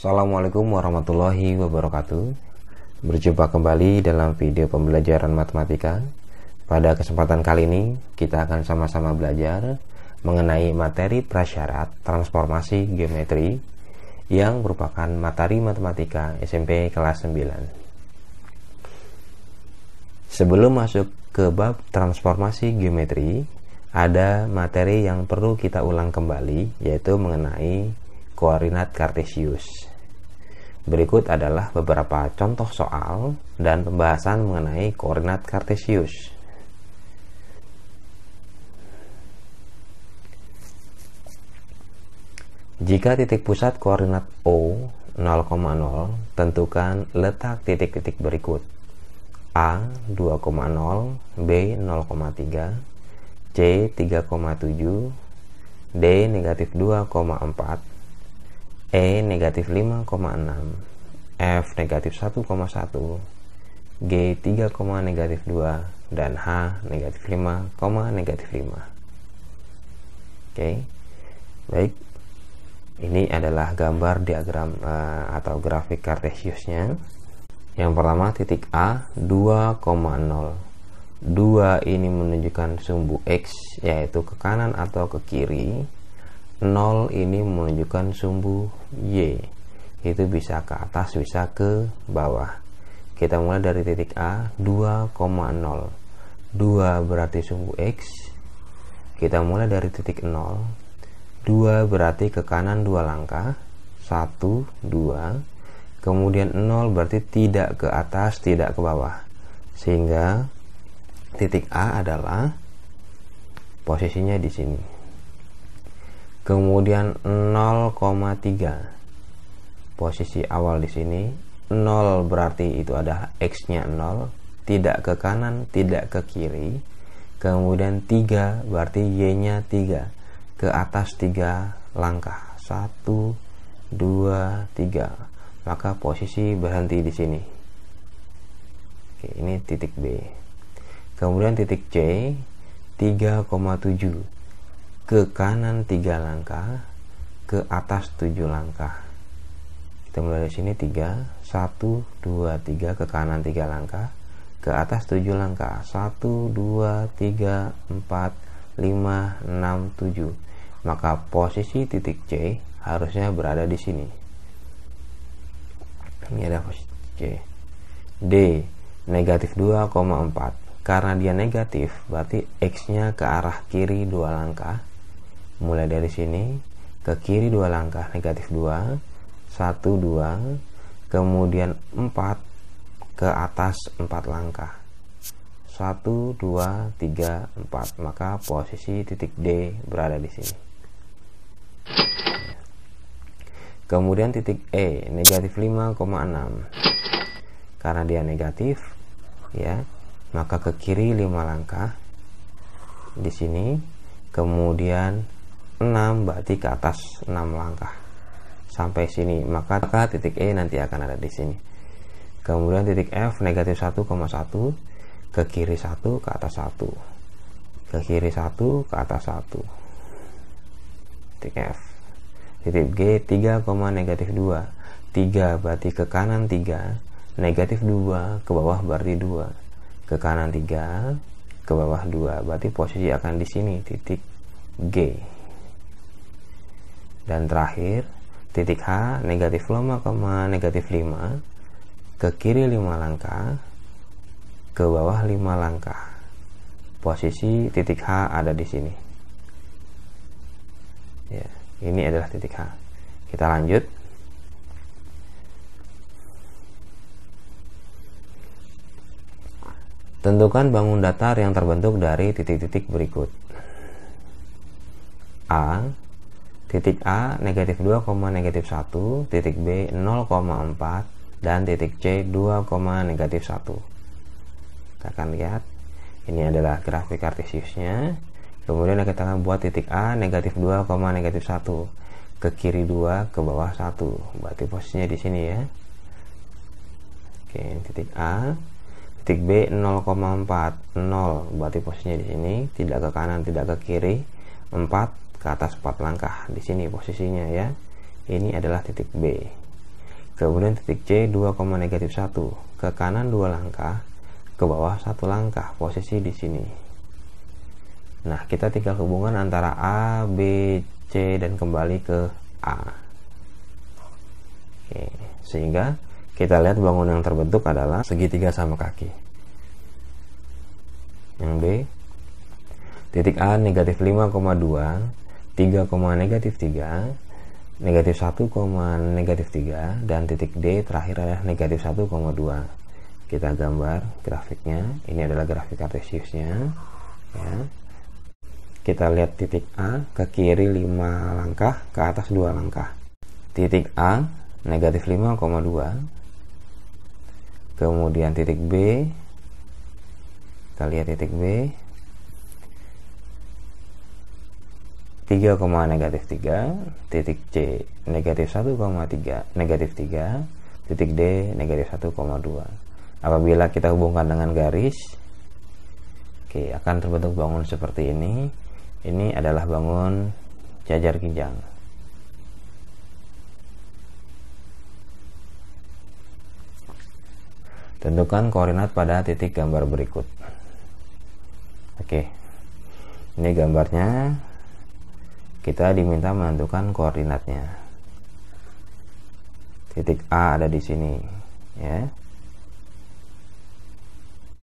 Assalamualaikum warahmatullahi wabarakatuh. Berjumpa kembali dalam video pembelajaran matematika. Pada kesempatan kali ini kita akan sama-sama belajar mengenai materi prasyarat transformasi geometri yang merupakan materi matematika SMP kelas 9. Sebelum masuk ke bab transformasi geometri, ada materi yang perlu kita ulang kembali, yaitu mengenai koordinat kartesius. Berikut adalah beberapa contoh soal dan pembahasan mengenai koordinat kartesius. Jika titik pusat koordinat O 0,0, tentukan letak titik-titik berikut: A 2,0, B 0,3, C 3,7, D negatif 2,4, E negatif 5,6, F negatif 1,1, G 3, negatif 2, dan H negatif 5, negatif 5. Oke, baik. Ini adalah gambar diagram atau grafik kartesiusnya. Yang pertama, titik A 2,0. 2 ini menunjukkan sumbu X, yaitu ke kanan atau ke kiri. 0 ini menunjukkan sumbu Y, itu bisa ke atas bisa ke bawah. Kita mulai dari titik A 2,0. 2 berarti sumbu X. Kita mulai dari titik 0. 2 berarti ke kanan 2 langkah, 1, 2. Kemudian 0 berarti tidak ke atas, tidak ke bawah, sehingga titik A adalah posisinya di sini. Kemudian 0,3, posisi awal di sini. 0 berarti itu ada X-nya 0, tidak ke kanan, tidak ke kiri. Kemudian 3 berarti Y-nya 3, ke atas 3 langkah, 1, 2, 3. Maka posisi berhenti di sini. Oke, ini titik B. Kemudian titik C 3,7, ke kanan 3 langkah, ke atas 7 langkah. Kita mulai dari sini 3, 1, 2, 3, ke kanan 3 langkah, ke atas 7 langkah, 1, 2, 3, 4, 5, 6, 7. Maka posisi titik C harusnya berada di sini. Ini ada posisi C. D negatif 2,4. Karena dia negatif, berarti X-nya ke arah kiri 2 langkah. Mulai dari sini, ke kiri 2 langkah, negatif 2, 1, 2. Kemudian 4, ke atas 4 langkah, 1, 2, 3, 4. Maka posisi titik D berada di sini. Kemudian titik E negatif 5,6. Karena dia negatif, ya, maka ke kiri 5 langkah di sini. Kemudian 6 berarti ke atas 6 langkah sampai sini. Maka titik E nanti akan ada di sini. Kemudian titik F negatif 1,1, ke kiri 1, ke atas 1, ke kiri 1, ke atas 1. Titik F. Titik G 3, negatif 2. 3 berarti ke kanan 3, negatif 2, ke bawah berarti 2. Ke kanan 3, ke bawah 2. Berarti posisi akan di sini, titik G. Dan terakhir, titik H negatif 5, negatif 5, ke kiri 5 langkah, ke bawah 5 langkah. Posisi titik H ada di sini. Ya, ini adalah titik H. Kita lanjut. Tentukan bangun datar yang terbentuk dari titik-titik berikut. A, titik A negatif 2, negatif 1, titik B 0,4, dan titik C 2, negatif 1. Kita akan lihat, ini adalah grafik kartesiusnya. Kemudian kita akan buat titik A negatif 2, negatif 1, ke kiri 2, ke bawah 1. Berarti posisinya di sini ya. Oke, titik A. Titik B 0,4, 0 berarti posisinya di sini, tidak ke kanan, tidak ke kiri. 4 ke atas 4 langkah di sini posisinya ya. Ini adalah titik B. Kemudian titik C 2, -1, ke kanan 2 langkah, ke bawah 1 langkah, posisi di sini. Nah, kita tinggal hubungan antara A, B, C dan kembali ke A. Oke, sehingga kita lihat bangunan yang terbentuk adalah segitiga sama kaki. Yang B, titik A negatif 5,2, 3, negatif 3, negatif 1, negatif 3, dan titik D terakhir adalah negatif 1,2. Kita gambar grafiknya. Ini adalah grafik kartesiusnya, ya. Kita lihat titik A, ke kiri 5 langkah, ke atas 2 langkah. Titik A negatif 5,2. Kemudian titik B, kita lihat titik B 3, negatif 3, titik C negatif 1,3, negatif 3, titik D negatif 1,2. Apabila kita hubungkan dengan garis, oke, akan terbentuk bangun seperti ini. Ini adalah bangun jajar ginjang. Tentukan koordinat pada titik gambar berikut. Oke, ini gambarnya. Kita diminta menentukan koordinatnya. Titik A ada di sini, ya.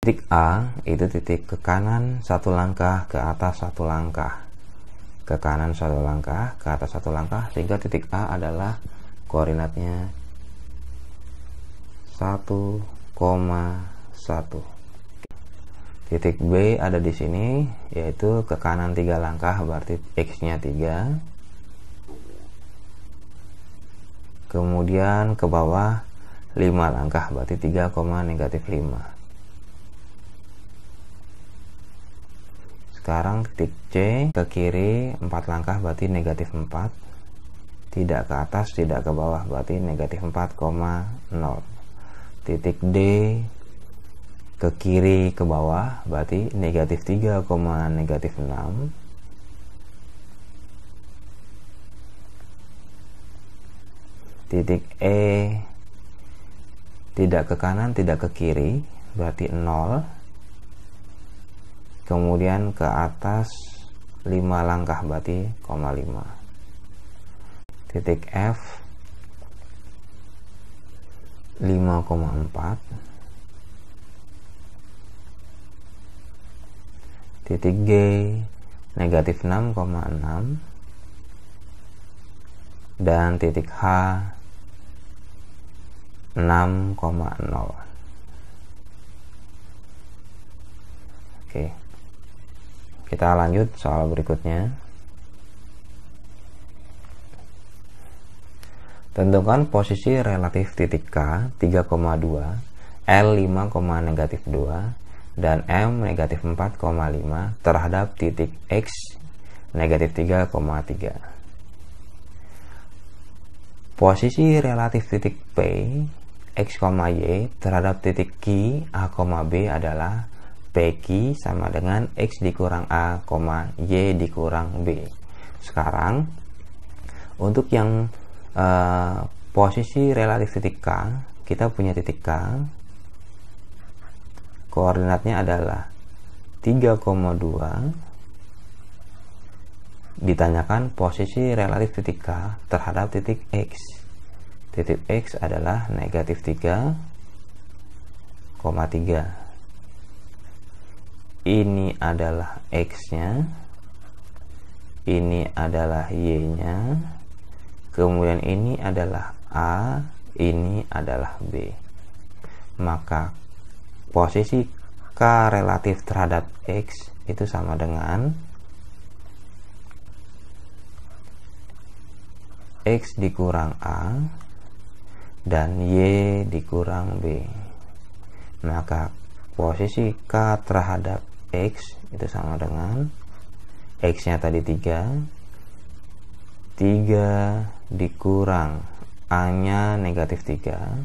Titik A itu titik ke kanan 1 langkah, ke atas 1 langkah, ke kanan 1 langkah, ke atas 1 langkah, sehingga titik A adalah koordinatnya 1,1. Titik B ada di sini, yaitu ke kanan 3 langkah, berarti X-nya 3. Kemudian ke bawah 5 langkah, berarti 3, negatif 5. Sekarang titik C ke kiri 4 langkah, berarti negatif 4. Tidak ke atas, tidak ke bawah, berarti negatif 4,0. Titik D ke kiri ke bawah, berarti negatif 3, negatif 6. Titik E tidak ke kanan, tidak ke kiri, berarti 0. Kemudian ke atas 5 langkah, berarti 0,5. Titik F 5,4. Titik G negatif 6,6. Dan titik H 6,0. Oke, kita lanjut soal berikutnya. Tentukan posisi relatif titik K 3,2, L 5, negatif 2, dan M negatif 4,5 terhadap titik X negatif 3,3. Posisi relatif titik P X, Y terhadap titik Q A, B adalah PQ sama dengan X dikurang A, Y dikurang B. Sekarang untuk yang posisi relatif titik K, kita punya titik K, koordinatnya adalah 3,2. Ditanyakan posisi relatif titik K terhadap titik X. Titik X adalah negatif 3,3. Ini adalah X-nya, ini adalah Y-nya, kemudian ini adalah A, ini adalah B. Maka posisi K relatif terhadap X itu sama dengan X dikurang A dan Y dikurang B. Maka posisi K terhadap X itu sama dengan X-nya tadi 3 dikurang A-nya negatif 3,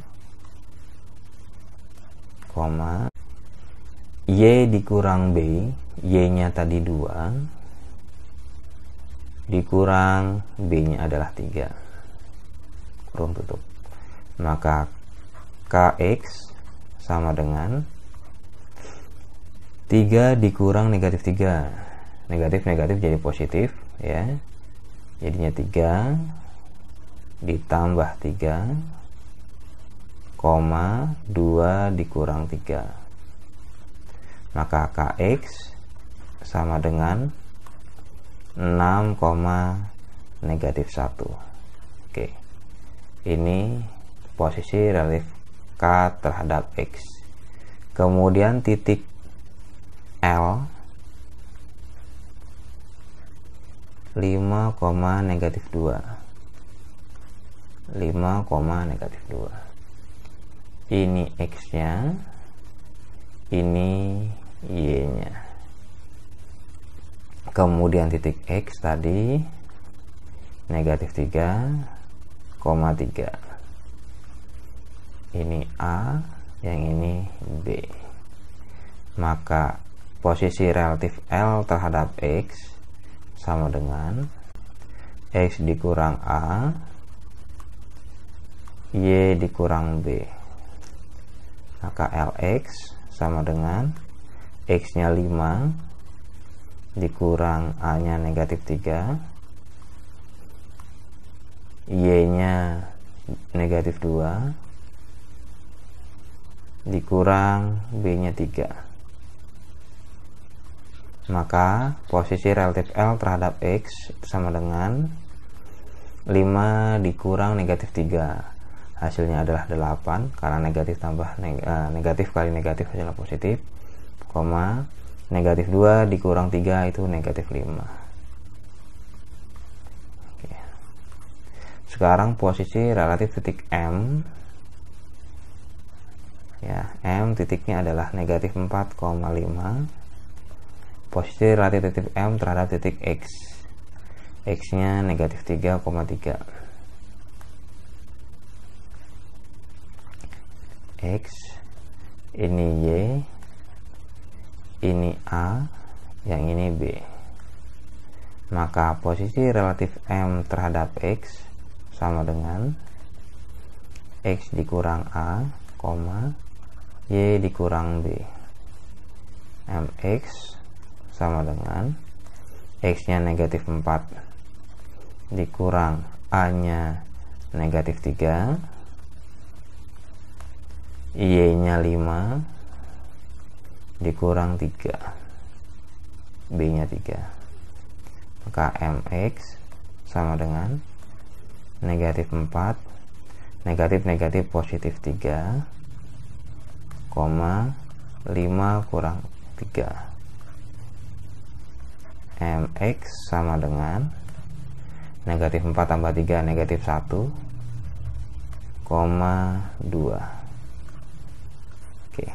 Y dikurang B, Y-nya tadi 2, dikurang B-nya adalah 3, kurung tutup. maka Kx sama dengan 3 dikurang negatif 3. Negatif jadi positif ya. Jadinya 3 ditambah 3, 2 dikurang 3. Maka Kx sama dengan 6, negatif 1. Oke. Ini posisi relatif K terhadap X. Kemudian titik L 5, negatif 2. 5, negatif 2. Ini X-nya, ini Y-nya. Kemudian titik X tadi negatif 3, 3. Ini A, yang ini B. Maka posisi relatif L terhadap X sama dengan X dikurang A, Y dikurang B. Maka Lx sama dengan X-nya 5 dikurang A-nya negatif 3, Y-nya negatif 2 dikurang B-nya 3. Maka posisi relatif L terhadap X sama dengan 5 dikurang negatif 3. Hasilnya adalah 8 karena negatif tambah negatif kali negatif hasilnya positif, negatif 2 dikurang 3 itu negatif 5. Oke. Sekarang posisi relatif titik M ya, M titiknya adalah negatif 4,5. Posisi relatif titik M terhadap titik X, X-nya negatif 3,3. X, ini Y, ini A, yang ini B. Maka posisi relatif M terhadap X sama dengan X dikurang A, Y dikurang B. Mx sama dengan X-nya negatif 4 dikurang A-nya negatif 3, Y-nya 5 dikurang 3, B-nya 3. Maka Mx sama dengan negatif 4, negatif positif 3, 5 kurang 3. Mx sama dengan negatif 4 tambah 3 negatif 1, 2. Oke.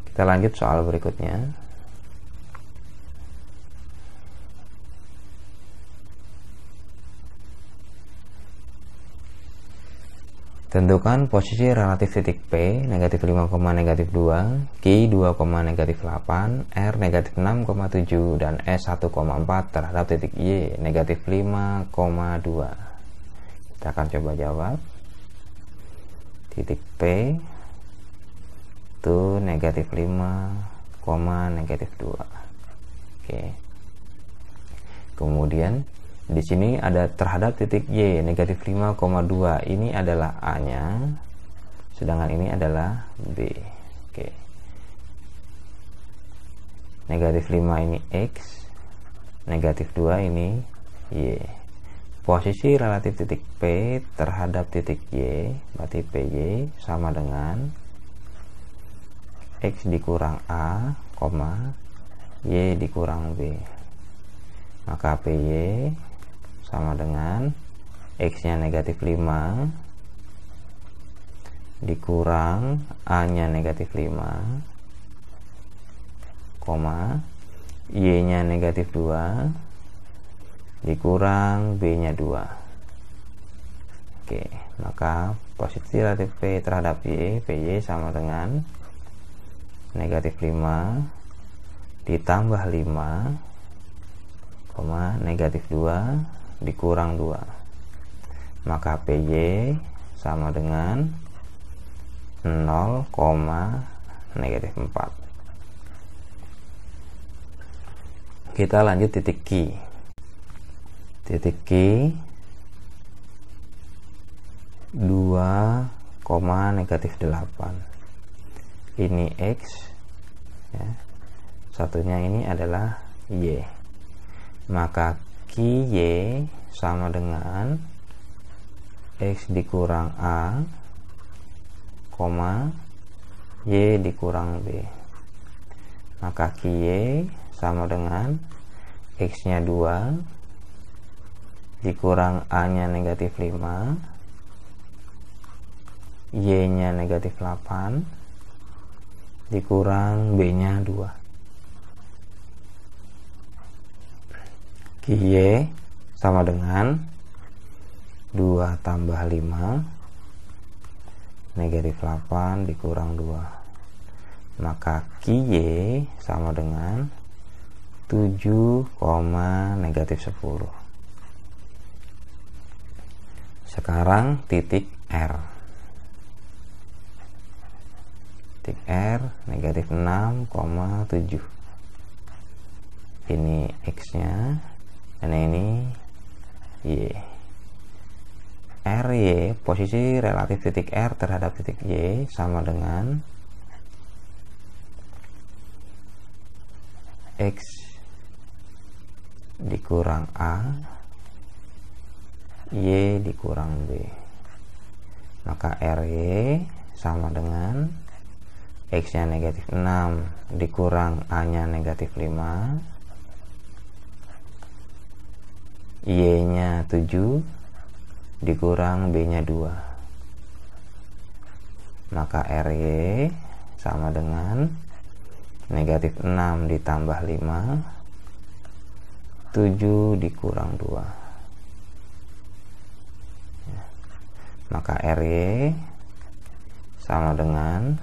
Kita lanjut soal berikutnya. Tentukan posisi relatif titik P negatif 5, negatif 2, Q 2, negatif 8, R negatif 6,7 dan S 1,4 terhadap titik Y negatif 5,2. Kita akan coba jawab. Titik P itu negatif 5, negatif 2. Oke. Kemudian di sini ada terhadap titik Y negatif 5,2. Ini adalah A-nya, sedangkan ini adalah B. Oke. Negatif 5 ini X, negatif 2 ini Y. Posisi relatif titik P terhadap titik Y, berarti PY sama dengan X dikurang A, Y dikurang B. Maka PY sama dengan X-nya negatif 5 dikurang A-nya negatif 5, Y-nya negatif 2 dikurang B-nya 2. Oke, maka posisi relatif P terhadap Y, PY sama dengan negatif 5 ditambah 5, negatif 2 dikurang 2. Maka PY sama dengan 0, negatif 4. Kita lanjut titik Q. Titik Q 2, negatif 8. Ini X ya. Satunya ini adalah Y. Maka QY sama dengan X dikurang A, Y dikurang B. Maka QY sama dengan X nya 2 dikurang A nya negatif 5, Y nya negatif 8 dikurang B nya 2. QY sama dengan 2 tambah 5 negatif 8 dikurang 2. Maka QY sama dengan 7, negatif 10. Sekarang titik R. Titik R negatif 6,7. Ini X nya dan ini Y. RY, posisi relatif titik R terhadap titik Y sama dengan X dikurang A, Y dikurang B. Maka RY sama dengan X nya negatif 6 dikurang A nya negatif 5, Y nya 7 dikurang B nya 2. Maka RY sama dengan negatif 6 ditambah 5, 7 dikurang 2. Maka RY sama dengan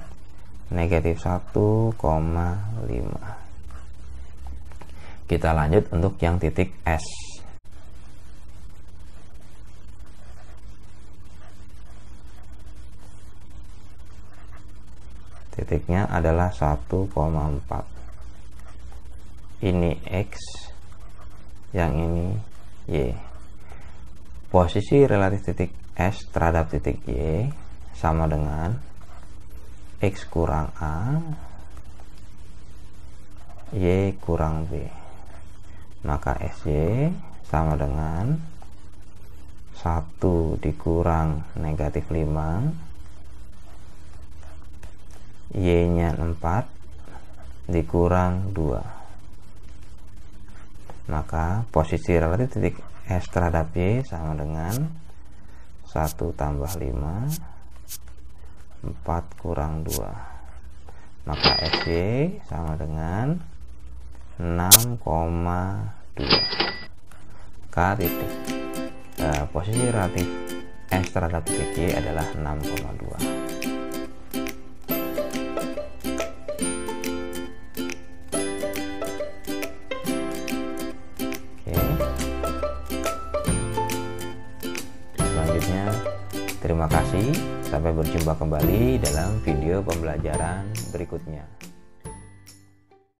negatif 1,5. Kita lanjut untuk yang titik S. Titiknya adalah 1,4. Ini X, yang ini Y. Posisi relatif titik S terhadap titik Y sama dengan X kurang A, Y kurang B. Maka SY sama dengan 1 dikurang negatif 5, Y nya 4 dikurang 2. Maka posisi relatif titik S terhadap Y sama dengan 1 tambah 5, 4 kurang 2. Maka SY sama dengan 6,2. Maka titik posisi relatif S terhadap titik Y adalah 6,2. Terima kasih, sampai berjumpa kembali dalam video pembelajaran berikutnya.